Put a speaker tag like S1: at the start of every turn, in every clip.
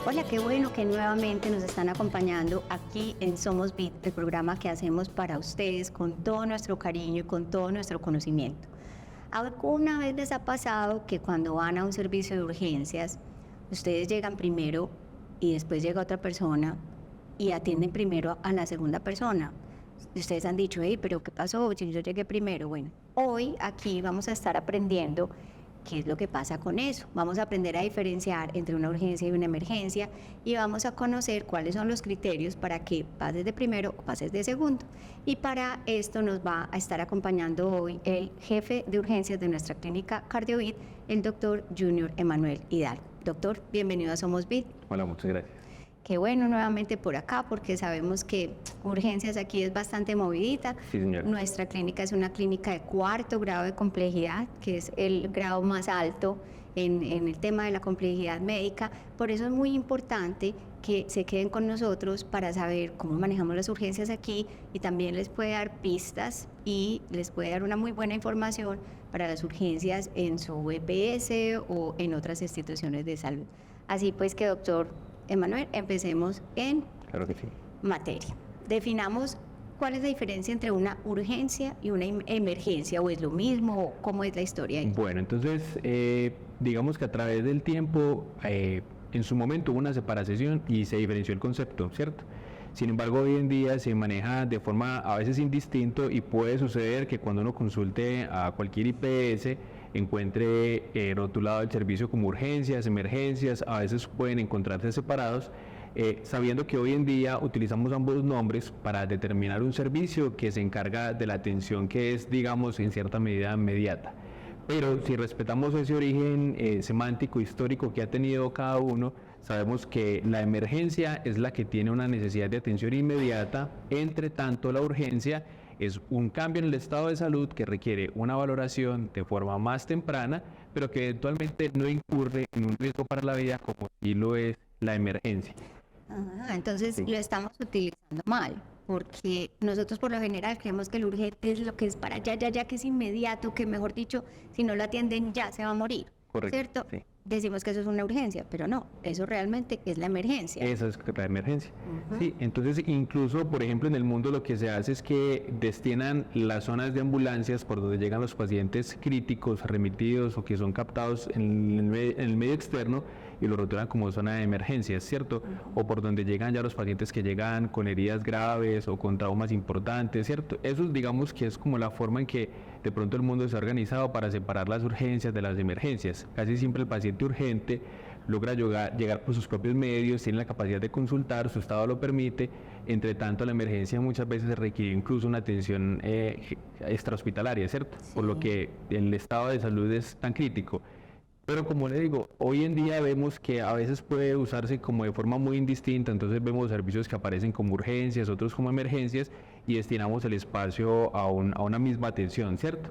S1: Hola, qué bueno que nuevamente nos están acompañando aquí en Somos Bit, el programa que hacemos para ustedes con todo nuestro cariño y con todo nuestro conocimiento. ¿Alguna vez les ha pasado que cuando van a un servicio de urgencias, ustedes llegan primero y después llega otra persona y atienden primero a la segunda persona? Ustedes han dicho, hey, pero ¿qué pasó si yo llegué primero? Bueno, hoy aquí vamos a estar aprendiendo qué es lo que pasa con eso. Vamos a aprender a diferenciar entre una urgencia y una emergencia y vamos a conocer cuáles son los criterios para que pases de primero o pases de segundo. Y para esto nos va a estar acompañando hoy el jefe de urgencias de nuestra clínica CardioVit, el doctor Junior Emanuel Hidalgo. Doctor, bienvenido a Somos Bit.
S2: Hola, muchas gracias.
S1: Qué bueno nuevamente por acá, porque sabemos que urgencias aquí es bastante movidita.
S2: Sí, señor.
S1: Nuestra clínica es una clínica de 4º grado de complejidad, que es el grado más alto en el tema de la complejidad médica. Por eso es muy importante que se queden con nosotros para saber cómo manejamos las urgencias aquí, y también les puede dar pistas y les puede dar una muy buena información para las urgencias en su EPS o en otras instituciones de salud. Así pues que, doctor Emanuel, empecemos en
S2: Claro que sí.
S1: materia. Definamos cuál es la diferencia entre una urgencia y una emergencia, o es lo mismo, o cómo es la historia ahí.
S2: Bueno, entonces, digamos que a través del tiempo, en su momento hubo una separación y se diferenció el concepto, ¿cierto? Sin embargo, hoy en día se maneja de forma a veces indistinto, y puede suceder que cuando uno consulte a cualquier IPS encuentre rotulado el servicio como urgencias, emergencias. A veces pueden encontrarse separados, sabiendo que hoy en día utilizamos ambos nombres para determinar un servicio que se encarga de la atención que es, digamos, en cierta medida inmediata. Pero si respetamos ese origen semántico, histórico que ha tenido cada uno, sabemos que la emergencia es la que tiene una necesidad de atención inmediata. Entre tanto, la urgencia es un cambio en el estado de salud que requiere una valoración de forma más temprana, pero que eventualmente no incurre en un riesgo para la vida como sí lo es la emergencia.
S1: Entonces
S2: Sí.
S1: lo estamos utilizando mal, porque nosotros por lo general creemos que el urgente es lo que es para ya, que es inmediato, que mejor dicho, si no lo atienden ya se va a morir.
S2: Correcto.
S1: ¿Cierto?
S2: Sí.
S1: Decimos que eso es una urgencia, pero no, eso realmente es la emergencia.
S2: Esa es la emergencia. Sí, entonces incluso, por ejemplo, en el mundo lo que se hace es que destinan las zonas de ambulancias por donde llegan los pacientes críticos, remitidos o que son captados en el medio externo, y lo rotulan como zona de emergencias, ¿cierto? O por donde llegan ya los pacientes que llegan con heridas graves o con traumas importantes, ¿cierto? Eso, digamos, que es como la forma en que de pronto el mundo se ha organizado para separar las urgencias de las emergencias. Casi siempre el paciente urgente logra llegar por sus propios medios, tiene la capacidad de consultar, su estado lo permite. Entre tanto, la emergencia muchas veces requiere incluso una atención extrahospitalaria, ¿cierto?
S1: Sí.
S2: Por lo que el estado de salud es tan crítico. Pero como le digo, hoy en día vemos que a veces puede usarse como de forma muy indistinta. Entonces vemos servicios que aparecen como urgencias, otros como emergencias, y destinamos el espacio a una misma atención, ¿cierto?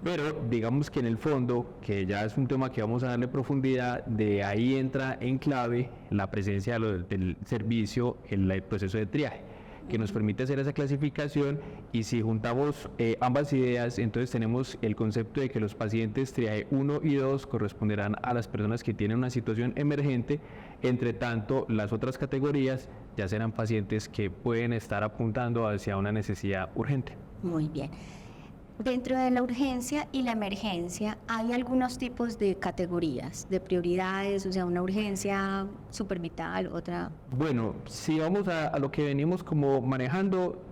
S2: Pero digamos que en el fondo, que ya es un tema que vamos a darle profundidad, de ahí entra en clave la presencia del servicio en el proceso de triaje, que nos permite hacer esa clasificación. Y si juntamos ambas ideas, entonces tenemos el concepto de que los pacientes triaje 1 y 2 corresponderán a las personas que tienen una situación emergente. Entre tanto, las otras categorías ya serán pacientes que pueden estar apuntando hacia una necesidad urgente.
S1: Muy bien. Dentro de la urgencia y la emergencia hay algunos tipos de categorías, de prioridades, o sea, una urgencia supervital, otra...
S2: Bueno, si vamos a lo que venimos como manejando,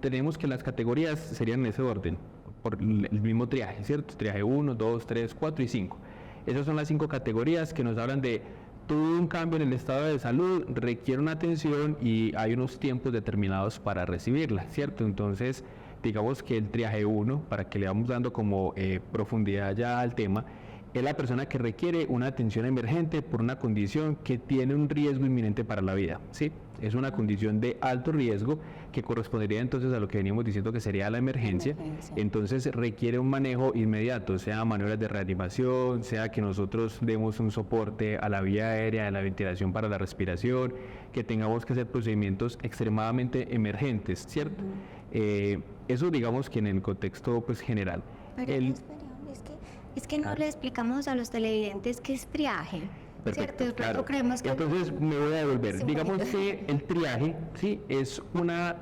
S2: tenemos que las categorías serían en ese orden, por el mismo triaje, ¿cierto? Triaje 1, 2, 3, 4 y 5. Esas son las 5 categorías que nos hablan de todo un cambio en el estado de salud, requiere una atención y hay unos tiempos determinados para recibirla, ¿cierto? Entonces, digamos que el triaje 1, para que le vamos dando como profundidad ya al tema, es la persona que requiere una atención emergente por una condición que tiene un riesgo inminente para la vida, ¿sí? Es una condición de alto riesgo que correspondería entonces a lo que venimos diciendo que sería la emergencia. Entonces requiere un manejo inmediato, sea maniobras de reanimación, sea que nosotros demos un soporte a la vía aérea, a la ventilación para la respiración, que tengamos que hacer procedimientos extremadamente emergentes, ¿cierto? Eso digamos que en el contexto pues general.
S1: Pero espera, es que no le explicamos a los televidentes qué es triaje.
S2: Perfecto,
S1: ¿cierto?
S2: claro.
S1: Creemos que
S2: Entonces me voy a devolver.
S1: Sí,
S2: Digamos
S1: bonito.
S2: que el triaje, ¿sí? Es una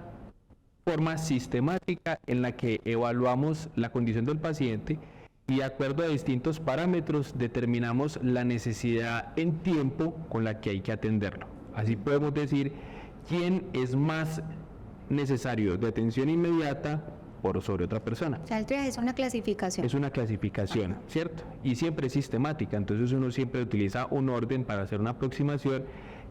S2: forma sistemática en la que evaluamos la condición del paciente y de acuerdo a distintos parámetros determinamos la necesidad en tiempo con la que hay que atenderlo. Así podemos decir quién es más necesario de atención inmediata por sobre otra persona.
S1: o sea, el triaje es una clasificación.
S2: Es una clasificación, ¿cierto? Y siempre es sistemática, entonces uno siempre utiliza un orden para hacer una aproximación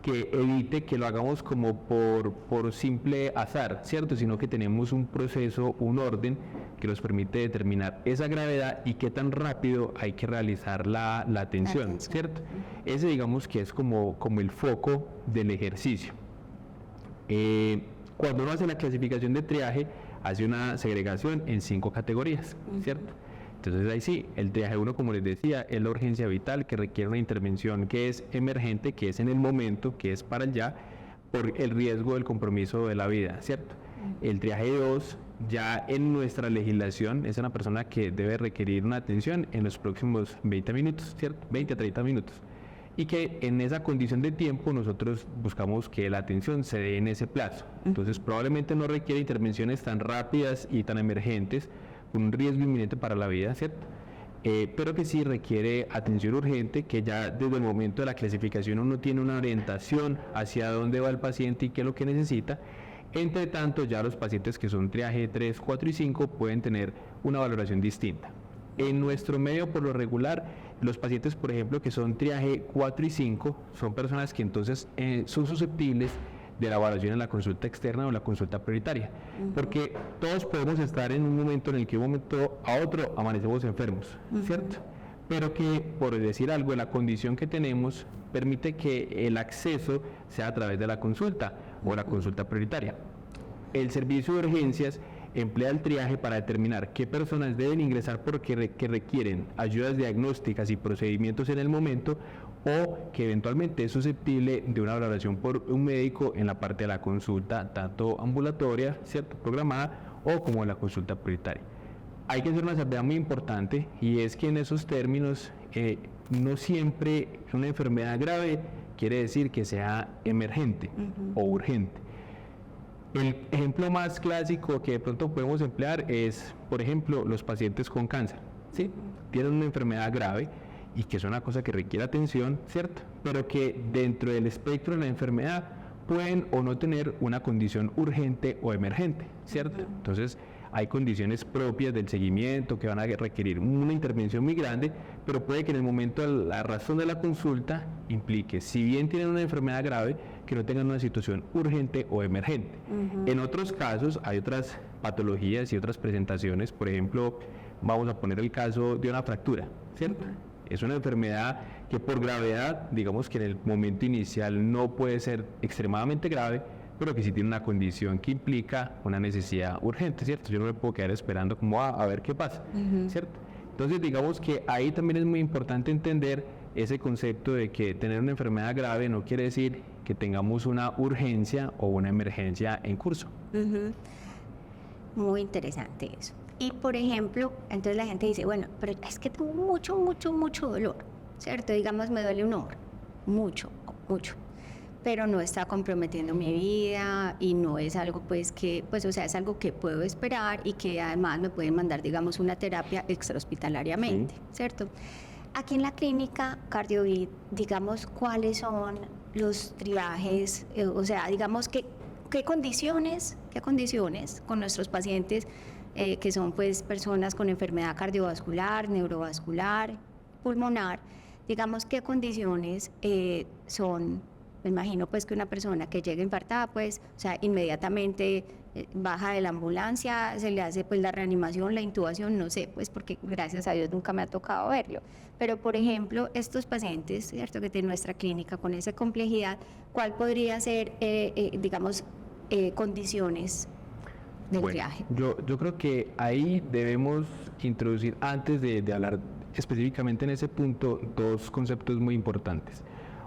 S2: que evite que lo hagamos como por simple azar, ¿cierto? Sino que tenemos un proceso, un orden que nos permite determinar esa gravedad y qué tan rápido hay que realizar la atención, ¿cierto? Ese digamos que es como el foco del ejercicio. Cuando uno hace la clasificación de triaje, hace una segregación en 5 categorías, ¿cierto? Entonces ahí sí, el triaje 1, como les decía, es la urgencia vital que requiere una intervención que es emergente, que es en el momento, que es para el ya, por el riesgo del compromiso de la vida, ¿cierto? El triaje 2, ya en nuestra legislación, es una persona que debe requerir una atención en los próximos 20 minutos, ¿cierto? 20 a 30 minutos. Y que en esa condición de tiempo nosotros buscamos que la atención se dé en ese plazo. Entonces probablemente no requiere intervenciones tan rápidas y tan emergentes, con un riesgo inminente para la vida, ¿cierto? Pero que sí requiere atención urgente, que ya desde el momento de la clasificación uno tiene una orientación hacia dónde va el paciente y qué es lo que necesita. Entre tanto, ya los pacientes que son triaje 3, 4 y 5 pueden tener una valoración distinta. En nuestro medio, por lo regular, los pacientes, por ejemplo, que son triaje 4 y 5, son personas que entonces son susceptibles de la evaluación en la consulta externa o la consulta prioritaria, porque todos podemos estar en un momento en el que de un momento a otro amanecemos enfermos, ¿cierto? Pero que, por decir algo, la condición que tenemos permite que el acceso sea a través de la consulta o la consulta prioritaria. El servicio de urgencias emplea el triaje para determinar qué personas deben ingresar porque que requieren ayudas diagnósticas y procedimientos en el momento o que eventualmente es susceptible de una valoración por un médico en la parte de la consulta, tanto ambulatoria, ¿cierto?, programada, o como la consulta prioritaria. Hay que hacer una salvedad muy importante, y es que en esos términos no siempre una enfermedad grave quiere decir que sea emergente o urgente. El ejemplo más clásico que de pronto podemos emplear es, por ejemplo, los pacientes con cáncer, ¿sí? Tienen una enfermedad grave y que es una cosa que requiere atención, ¿cierto? Pero que dentro del espectro de la enfermedad pueden o no tener una condición urgente o emergente, ¿cierto? Entonces, hay condiciones propias del seguimiento que van a requerir una intervención muy grande, pero puede que en el momento de la razón de la consulta implique, si bien tienen una enfermedad grave, que no tengan una situación urgente o emergente. En otros casos hay otras patologías y otras presentaciones, por ejemplo, vamos a poner el caso de una fractura, ¿cierto? Es una enfermedad que por gravedad, digamos que en el momento inicial no puede ser extremadamente grave, pero que sí tiene una condición que implica una necesidad urgente, ¿cierto? Yo no me puedo quedar esperando como a ver qué pasa, ¿cierto? Entonces digamos que ahí también es muy importante entender ese concepto de que tener una enfermedad grave no quiere decir que tengamos una urgencia o una emergencia en curso.
S1: Muy interesante eso. Y por ejemplo, entonces la gente dice, bueno, pero es que tengo mucho dolor, ¿cierto? Digamos, me duele un hombro, mucho, pero no está comprometiendo mi vida y no es algo pues que, pues o sea, es algo que puedo esperar y que además me pueden mandar, digamos, una terapia extrahospitalariamente, ¿cierto? Aquí en la clínica CardioVit, digamos, ¿cuáles son los triajes? O sea, digamos, ¿qué condiciones con nuestros pacientes que son pues personas con enfermedad cardiovascular, neurovascular, pulmonar, digamos, qué condiciones son? Me imagino pues que una persona que llega infartada, pues, o sea, inmediatamente baja de la ambulancia, se le hace pues la reanimación, la intubación, no sé, pues porque gracias a Dios nunca me ha tocado verlo. Pero por ejemplo, estos pacientes, ¿cierto?, que tienen nuestra clínica con esa complejidad, ¿cuál podría ser, digamos, condiciones del triaje?
S2: Yo creo que ahí debemos introducir, antes de hablar específicamente en ese punto, dos conceptos muy importantes.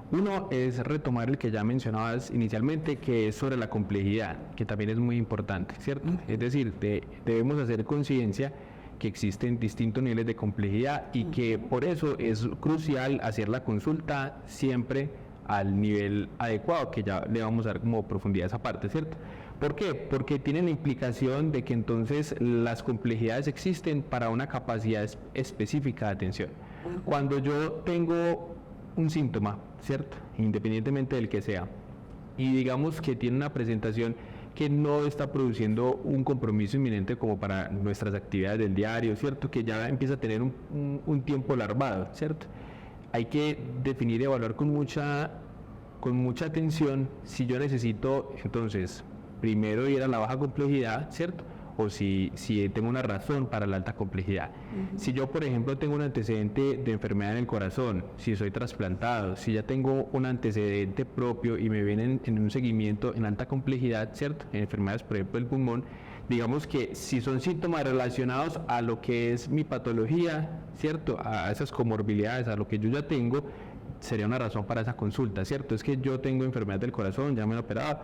S2: Uno es retomar el que ya mencionabas inicialmente, que es sobre la complejidad, que también es muy importante, ¿cierto? Es decir, debemos hacer conciencia que existen distintos niveles de complejidad y que por eso es crucial hacer la consulta siempre al nivel adecuado, que ya le vamos a dar como profundidad a esa parte, ¿cierto? ¿Por qué? Porque tiene la implicación de que entonces las complejidades existen para una capacidad específica de atención. Cuando yo tengo un síntoma, ¿cierto? Independientemente del que sea, y digamos que tiene una presentación que no está produciendo un compromiso inminente como para nuestras actividades del diario, ¿cierto? Que ya empieza a tener un tiempo larvado, ¿cierto? Hay que definir y evaluar con mucha atención si yo necesito, entonces, primero ir a la baja complejidad, ¿cierto? O si tengo una razón para la alta complejidad. Si yo, por ejemplo, tengo un antecedente de enfermedad en el corazón, si soy trasplantado, si ya tengo un antecedente propio y me vienen en un seguimiento en alta complejidad, ¿cierto? En enfermedades, por ejemplo, del pulmón, digamos que si son síntomas relacionados a lo que es mi patología, ¿cierto? A esas comorbilidades, a lo que yo ya tengo, sería una razón para esa consulta, ¿cierto? Es que yo tengo enfermedad del corazón, ya me he operado,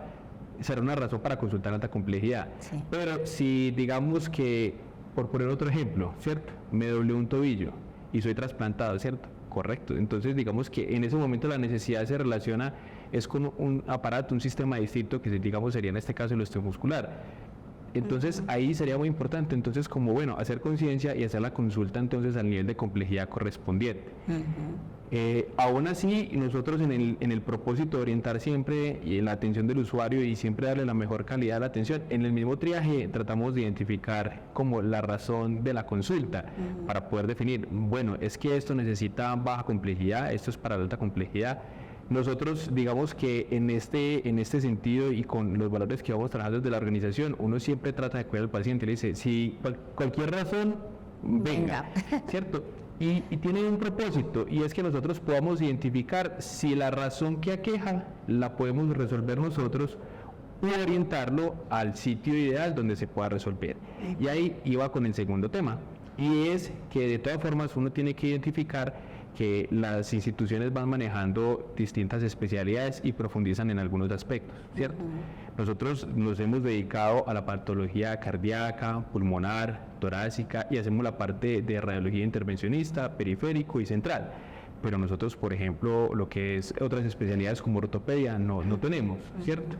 S2: será una razón para consultar alta complejidad.
S1: Sí.
S2: Pero si digamos que, por poner otro ejemplo, ¿cierto? Me doblé un tobillo y soy trasplantado, ¿cierto? Correcto. Entonces digamos que en ese momento la necesidad se relaciona es con un aparato, un sistema distinto que digamos sería en este caso el osteomuscular. Entonces ahí sería muy importante, entonces como bueno, hacer conciencia y hacer la consulta entonces al nivel de complejidad correspondiente. Aún así, nosotros en el propósito de orientar siempre la atención del usuario y siempre darle la mejor calidad de la atención, en el mismo triaje tratamos de identificar como la razón de la consulta para poder definir, bueno, es que esto necesita baja complejidad, esto es para alta complejidad. Nosotros digamos que en este sentido y con los valores que vamos trabajando desde la organización, uno siempre trata de cuidar al paciente, le dice, si cualquier razón, venga. ¿Cierto? Y tiene un propósito, y es que nosotros podamos identificar si la razón que aqueja la podemos resolver nosotros o orientarlo al sitio ideal donde se pueda resolver. Y ahí iba con el segundo tema, y es que de todas formas uno tiene que identificar que las instituciones van manejando distintas especialidades y profundizan en algunos aspectos, ¿cierto? Nosotros nos hemos dedicado a la patología cardíaca, pulmonar, torácica y hacemos la parte de radiología intervencionista, periférico y central. Pero nosotros, por ejemplo, lo que es otras especialidades como ortopedia no tenemos, ¿cierto?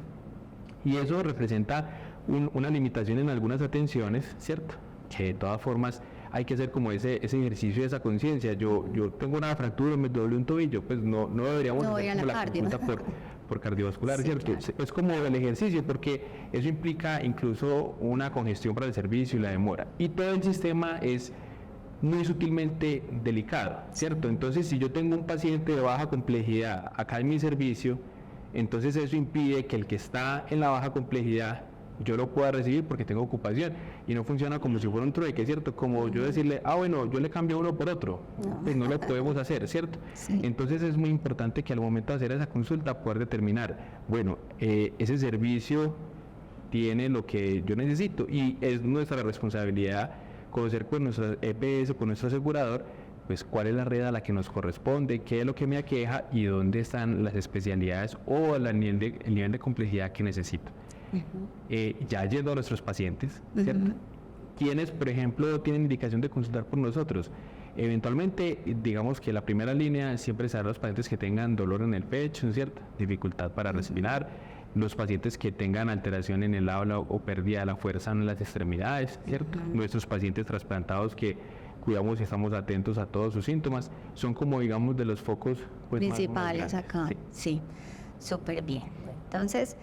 S2: Y eso representa una limitación en algunas atenciones, ¿cierto? Que de todas formas hay que hacer como ese ejercicio de esa conciencia. Yo tengo una fractura, me doble un tobillo, pues no deberíamos hacer la consulta por cardiovascular, sí, ¿cierto? Claro. Es como el ejercicio, porque eso implica incluso una congestión para el servicio y la demora. Y todo el sistema es muy sutilmente delicado, ¿cierto? Entonces, si yo tengo un paciente de baja complejidad acá en mi servicio, entonces eso impide que el que está en la baja complejidad yo lo pueda recibir porque tengo ocupación y no funciona como si fuera un trueque, ¿cierto? Como yo decirle, bueno, yo le cambio uno por otro, pues no lo podemos hacer, ¿cierto? Sí. Entonces es muy importante que al momento de hacer esa consulta poder determinar, bueno, ese servicio tiene lo que yo necesito y es nuestra responsabilidad conocer con nuestra EPS o con nuestro asegurador, pues cuál es la red a la que nos corresponde, qué es lo que me aqueja y dónde están las especialidades o el nivel de complejidad que necesito. Ya yendo a nuestros pacientes, ¿cierto? Quienes, por ejemplo, tienen indicación de consultar por nosotros. Eventualmente, digamos que la primera línea siempre será los pacientes que tengan dolor en el pecho, ¿cierto? Dificultad para respirar, los pacientes que tengan alteración en el habla o pérdida de la fuerza en las extremidades, ¿cierto? Nuestros pacientes trasplantados que cuidamos y estamos atentos a todos sus síntomas, son como digamos de los focos pues,
S1: principales acá. Sí, súper bien. Entonces,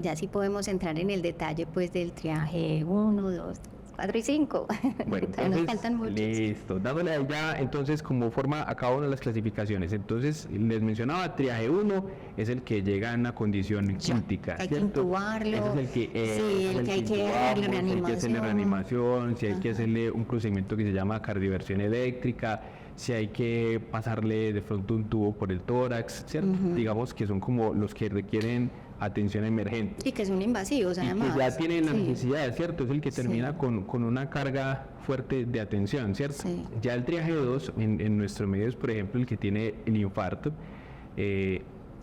S1: ya sí podemos entrar en el detalle pues del triaje 1, 2, 4 y 5.
S2: Bueno, entonces, nos faltan muchos. Listo, dándole ya entonces como forma a cada una de las clasificaciones. Entonces les mencionaba, triaje 1 es el que llega en una condición crítica,
S1: hay
S2: ¿cierto?
S1: Que intubarlo.
S2: Ese es el que
S1: hay que darle reanimación.
S2: Hay que hacerle reanimación, si hay que hacerle un procedimiento que se llama cardioversión eléctrica, si hay que pasarle de pronto un tubo por el tórax, ¿cierto? Digamos que son como los que requieren atención emergente.
S1: Y que son invasivos, además.
S2: Y que ya tienen la necesidad, ¿cierto? Es el que termina con una carga fuerte de atención, ¿cierto? Ya el triaje 2, en nuestros medios, por ejemplo, el que tiene el infarto,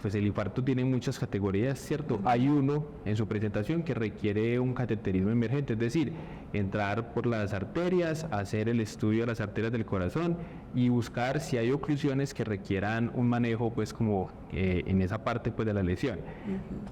S2: pues el infarto tiene muchas categorías, ¿cierto? Hay uno en su presentación que requiere un cateterismo emergente, es decir, entrar por las arterias, hacer el estudio de las arterias del corazón y buscar si hay oclusiones que requieran un manejo, pues como en esa parte pues de la lesión.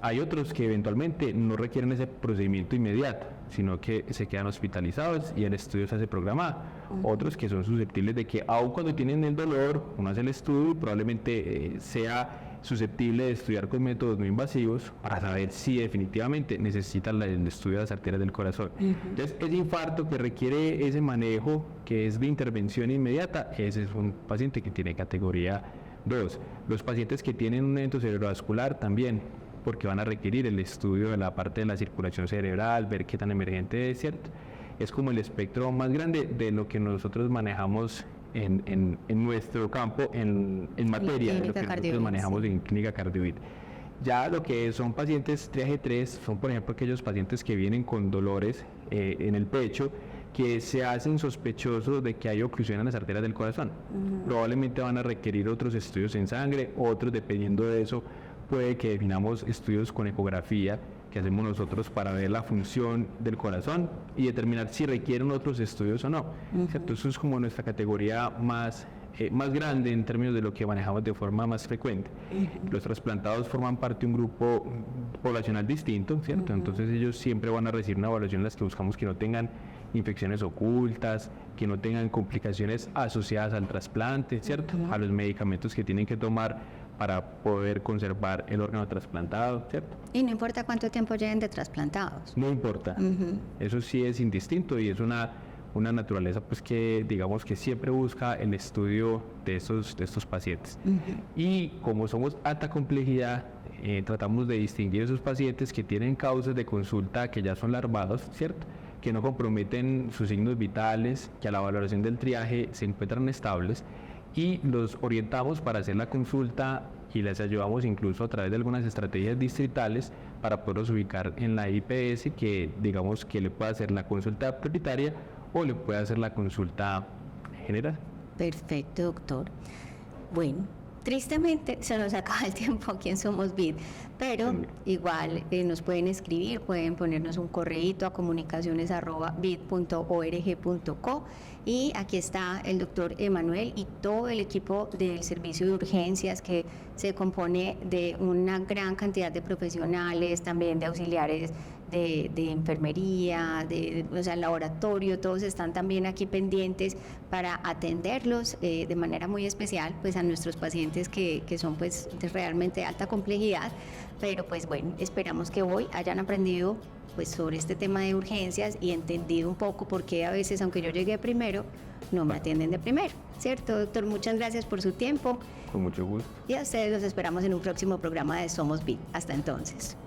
S2: Hay otros que eventualmente no requieren ese procedimiento inmediato, sino que se quedan hospitalizados y el estudio se hace programado. Otros que son susceptibles de que aun cuando tienen el dolor, uno hace el estudio y probablemente sea susceptible de estudiar con métodos no invasivos para saber si definitivamente necesita el estudio de las arterias del corazón. Entonces, ese infarto que requiere ese manejo, que es de intervención inmediata, ese es un paciente que tiene categoría 2. Los pacientes que tienen un evento cerebrovascular también, porque van a requerir el estudio de la parte de la circulación cerebral, ver qué tan emergente es, ¿cierto? Es como el espectro más grande de lo que nosotros manejamos en nuestro campo, en materia de lo que nosotros manejamos en clínica cardioid. Ya lo que son pacientes triaje 3 son, por ejemplo, aquellos pacientes que vienen con dolores en el pecho, que se hacen sospechosos de que hay oclusión en las arterias del corazón. Probablemente van a requerir otros estudios en sangre, otros, dependiendo de eso, puede que definamos estudios con ecografía que hacemos nosotros para ver la función del corazón y determinar si requieren otros estudios o no. ¿Cierto? Eso es como nuestra categoría más grande en términos de lo que manejamos de forma más frecuente. Los trasplantados forman parte de un grupo poblacional distinto, ¿cierto? Entonces ellos siempre van a recibir una evaluación en las que buscamos que no tengan infecciones ocultas, que no tengan complicaciones asociadas al trasplante, ¿cierto? A los medicamentos que tienen que tomar para poder conservar el órgano trasplantado, ¿cierto?
S1: Y no importa cuánto tiempo lleven de trasplantados.
S2: No importa, eso sí es indistinto y es una naturaleza pues que digamos que siempre busca el estudio de estos pacientes. Y como somos alta complejidad, tratamos de distinguir esos pacientes que tienen causas de consulta que ya son larvados, ¿cierto? Que no comprometen sus signos vitales, que a la valoración del triaje se encuentran estables, y los orientamos para hacer la consulta y les ayudamos incluso a través de algunas estrategias distritales para poderlos ubicar en la IPS, que digamos que le pueda hacer la consulta prioritaria o le puede hacer la consulta general.
S1: Perfecto, doctor. Bueno, tristemente se nos acaba el tiempo aquí en Somos Vid, pero igual nos pueden escribir, pueden ponernos un correíto a comunicaciones@vid.org.co y aquí está el doctor Emanuel y todo el equipo del servicio de urgencias que se compone de una gran cantidad de profesionales, también de auxiliares de enfermería, o sea, laboratorio, todos están también aquí pendientes para atenderlos de manera muy especial pues a nuestros pacientes que son pues realmente de alta complejidad, pero pues bueno, esperamos que hoy hayan aprendido pues sobre este tema de urgencias y entendido un poco por qué a veces, aunque yo llegué primero, no me atienden de primero, ¿cierto, doctor? Muchas gracias por su tiempo.
S2: Con mucho gusto.
S1: Y a ustedes los esperamos en un próximo programa de Somos Vid. Hasta entonces.